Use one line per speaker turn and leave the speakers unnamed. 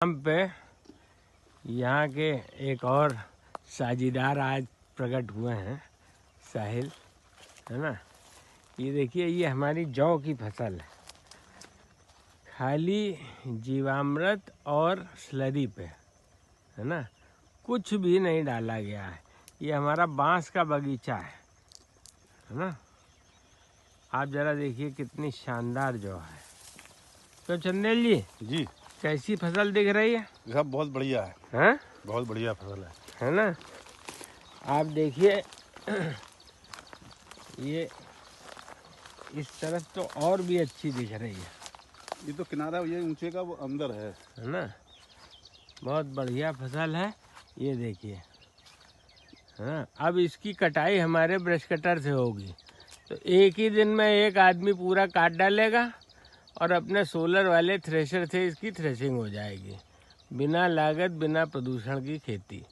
हम पे यहाँ के एक और साझीदार आज प्रकट हुए हैं, साहिल, है ना। ये देखिए, ये हमारी जौ की फसल है, खाली जीवामृत और स्लरी पे, है ना, कुछ भी नहीं डाला गया है। ये हमारा बांस का बगीचा है ना। आप जरा देखिए कितनी शानदार जौ है। तो चंदेल जी कैसी फसल दिख रही है?
सब बहुत बढ़िया है।
हैं?
बहुत बढ़िया फसल
है ना। आप देखिए ये इस तरफ तो और भी अच्छी दिख रही है।
ये तो किनारा ये ऊंचे का वो अंदर है
ना। बहुत बढ़िया फसल है, ये देखिए। हाँ, अब इसकी कटाई हमारे ब्रश कटर से होगी, तो एक ही दिन में एक आदमी पूरा काट डालेगा और अपने सोलर वाले थ्रेशर से इसकी थ्रेशिंग हो जाएगी। बिना लागत, बिना प्रदूषण की खेती।